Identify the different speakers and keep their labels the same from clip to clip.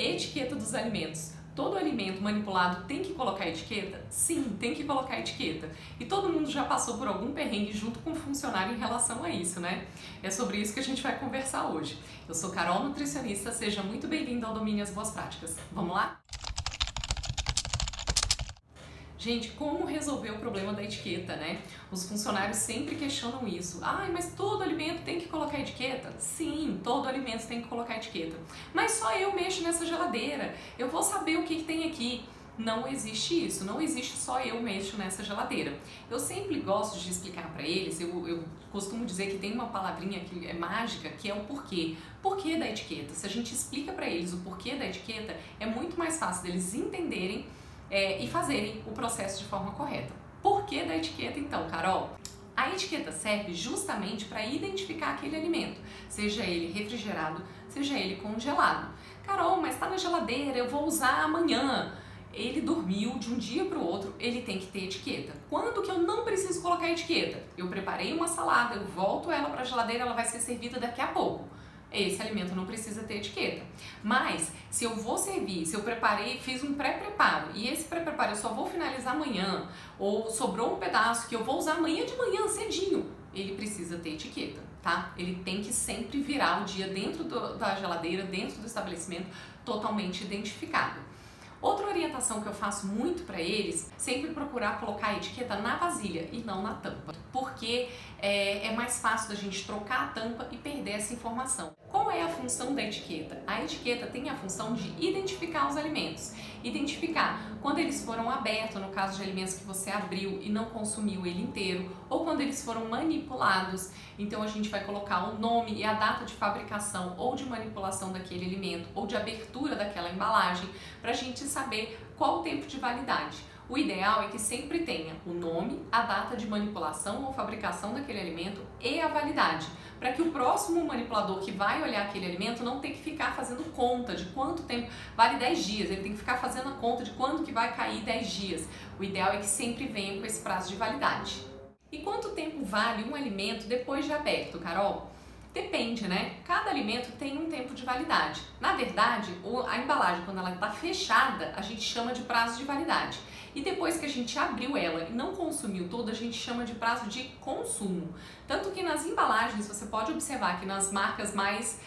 Speaker 1: Etiqueta dos alimentos. Todo alimento manipulado tem que colocar etiqueta? Sim, tem que colocar etiqueta. E todo mundo já passou por algum perrengue junto com o funcionário em relação a isso, né? É sobre isso que a gente vai conversar hoje. Eu sou Carol, nutricionista, seja muito bem-vindo ao Domine as Boas Práticas. Vamos lá? Gente, como resolver o problema da etiqueta, né? Os funcionários sempre questionam isso. Ai, mas todo alimento tem que colocar etiqueta? Sim, todo alimento tem que colocar etiqueta. Mas só eu mexo nessa geladeira, eu vou saber o que tem aqui. Não existe isso, não existe só eu mexo nessa geladeira. Eu sempre gosto de explicar para eles, eu costumo dizer que tem uma palavrinha que é mágica, que é o porquê. Porquê da etiqueta? Se a gente explica para eles o porquê da etiqueta, é muito mais fácil deles entenderem e fazerem o processo de forma correta. Por que da etiqueta então, Carol? A etiqueta serve justamente para identificar aquele alimento, seja ele refrigerado, seja ele congelado. Carol, mas está na geladeira, eu vou usar amanhã. Ele dormiu de um dia para o outro, ele tem que ter etiqueta. Quando que eu não preciso colocar etiqueta? Eu preparei uma salada, eu volto ela para a geladeira, ela vai ser servida daqui a pouco. Esse alimento não precisa ter etiqueta. Mas, se eu vou servir, se eu preparei, fiz um pré-preparo e esse pré-preparo eu só vou finalizar amanhã, ou sobrou um pedaço que eu vou usar amanhã de manhã, cedinho, ele precisa ter etiqueta, tá? Ele tem que sempre virar o dia dentro da geladeira, dentro do estabelecimento, totalmente identificado. Outra orientação que eu faço muito para eles, sempre procurar colocar a etiqueta na vasilha e não na tampa, porque é mais fácil da gente trocar a tampa e perder essa informação. Qual é a função da etiqueta? A etiqueta tem a função de identificar os alimentos, identificar quando eles foram abertos, no caso de alimentos que você abriu e não consumiu ele inteiro, ou quando eles foram manipulados. Então a gente vai colocar o nome e a data de fabricação ou de manipulação daquele alimento ou de abertura daquela embalagem para a gente saber qual o tempo de validade. O ideal é que sempre tenha o nome, a data de manipulação ou fabricação daquele alimento e a validade, para que o próximo manipulador que vai olhar aquele alimento não tenha que ficar fazendo conta de quanto tempo, vale 10 dias, ele tem que ficar fazendo a conta de quando que vai cair 10 dias. O ideal é que sempre venha com esse prazo de validade. E quanto tempo vale um alimento depois de aberto, Carol? Depende, né? Cada alimento tem um tempo de validade. Na verdade, a embalagem, quando ela está fechada, a gente chama de prazo de validade. E depois que a gente abriu ela e não consumiu toda, a gente chama de prazo de consumo. Tanto que nas embalagens, você pode observar que nas marcas mais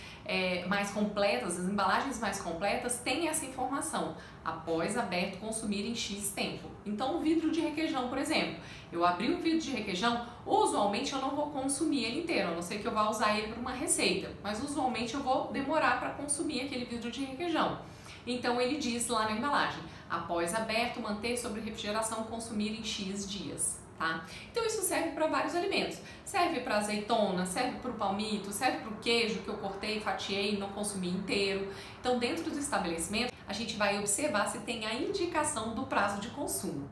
Speaker 1: completas, as embalagens mais completas, tem essa informação. Após aberto, consumir em X tempo. Então, o vidro de requeijão, por exemplo. Eu abri um vidro de requeijão, usualmente eu não vou consumir ele inteiro, a não ser que eu vá usar ele para uma receita. Mas usualmente eu vou demorar para consumir aquele vidro de requeijão. Então, ele diz lá na embalagem, após aberto, manter sobre refrigeração, consumir em X dias. Tá? Então isso serve para vários alimentos, serve para azeitona, serve para o palmito, serve para o queijo que eu cortei, fatiei e não consumi inteiro. Então dentro do estabelecimento a gente vai observar se tem a indicação do prazo de consumo.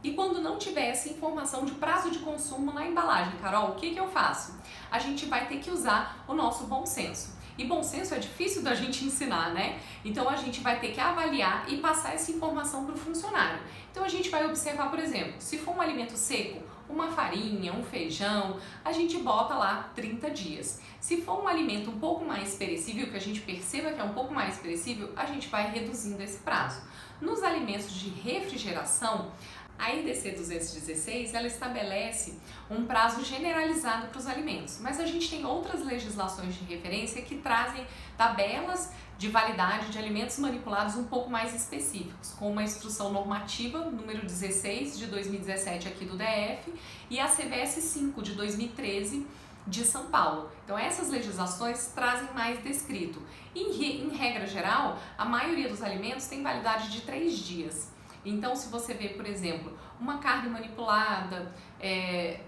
Speaker 1: E quando não tiver essa informação de prazo de consumo na embalagem, Carol, o que eu faço? A gente vai ter que usar o nosso bom senso. E bom senso é difícil da gente ensinar, né? Então a gente vai ter que avaliar e passar essa informação para o funcionário. Então a gente vai observar, por exemplo, se for um alimento seco, uma farinha, um feijão, a gente bota lá 30 dias. Se for um alimento um pouco mais perecível, que a gente perceba que é um pouco mais perecível, a gente vai reduzindo esse prazo. Nos alimentos de refrigeração, a IDC 216, ela estabelece um prazo generalizado para os alimentos, mas a gente tem outras legislações de referência que trazem tabelas de validade de alimentos manipulados um pouco mais específicos, com uma instrução normativa número 16 de 2017 aqui do DF e a CBS 5 de 2013 de São Paulo. Então essas legislações trazem mais descrito. Em regra geral, a maioria dos alimentos tem validade de 3 dias. Então, se você vê, por exemplo, uma carne manipulada,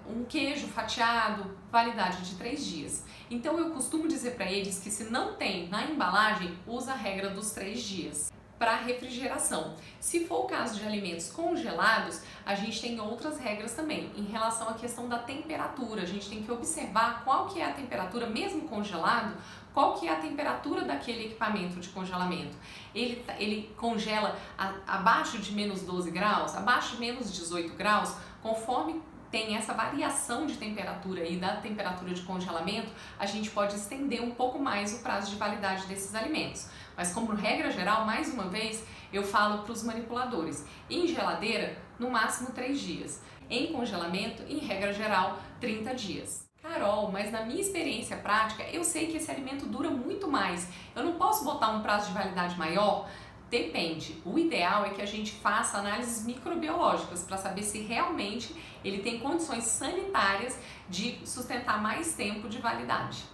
Speaker 1: um queijo fatiado, validade de 3 dias. Então, eu costumo dizer para eles que se não tem na embalagem, usa a regra dos 3 dias para refrigeração. Se for o caso de alimentos congelados, a gente tem outras regras também. Em relação à questão da temperatura, a gente tem que observar qual que é a temperatura, mesmo congelado, qual que é a temperatura daquele equipamento de congelamento. Ele congela abaixo de menos 12 graus, abaixo de menos 18 graus, conforme tem essa variação de temperatura e da temperatura de congelamento, a gente pode estender um pouco mais o prazo de validade desses alimentos. Mas como regra geral, mais uma vez, eu falo para os manipuladores, em geladeira, no máximo 3 dias. Em congelamento, em regra geral, 30 dias. Carol, mas na minha experiência prática, eu sei que esse alimento dura muito mais. Eu não posso botar um prazo de validade maior? Depende. O ideal é que a gente faça análises microbiológicas para saber se realmente ele tem condições sanitárias de sustentar mais tempo de validade.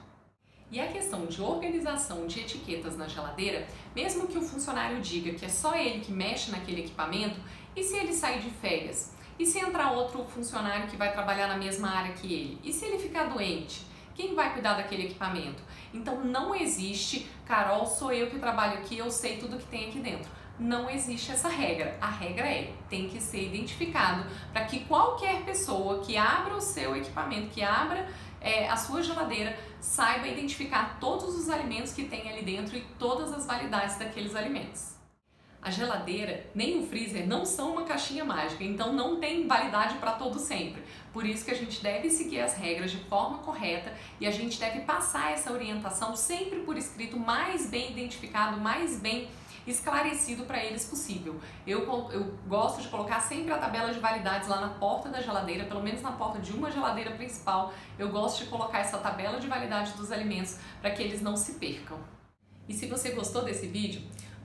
Speaker 1: E a questão de organização de etiquetas na geladeira, mesmo que o funcionário diga que é só ele que mexe naquele equipamento, e se ele sair de férias? E se entrar outro funcionário que vai trabalhar na mesma área que ele? E se ele ficar doente? Quem vai cuidar daquele equipamento? Então não existe, Carol, sou eu que trabalho aqui, eu sei tudo que tem aqui dentro. Não existe essa regra. A regra tem que ser identificado para que qualquer pessoa que abra o seu equipamento, que abra a sua geladeira, saiba identificar todos os alimentos que tem ali dentro e todas as validades daqueles alimentos. A geladeira nem o freezer não são uma caixinha mágica, então não tem validade para todo sempre. Por isso que a gente deve seguir as regras de forma correta e a gente deve passar essa orientação sempre por escrito, mais bem identificado, mais bem esclarecido para eles possível. Eu gosto de colocar sempre a tabela de validades lá na porta da geladeira, pelo menos na porta de uma geladeira principal, eu gosto de colocar essa tabela de validade dos alimentos para que eles não se percam. E se você gostou desse vídeo,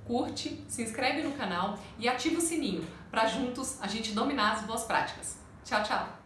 Speaker 1: curte, se inscreve no canal e ativa o sininho para juntos a gente dominar as boas práticas. Tchau, tchau!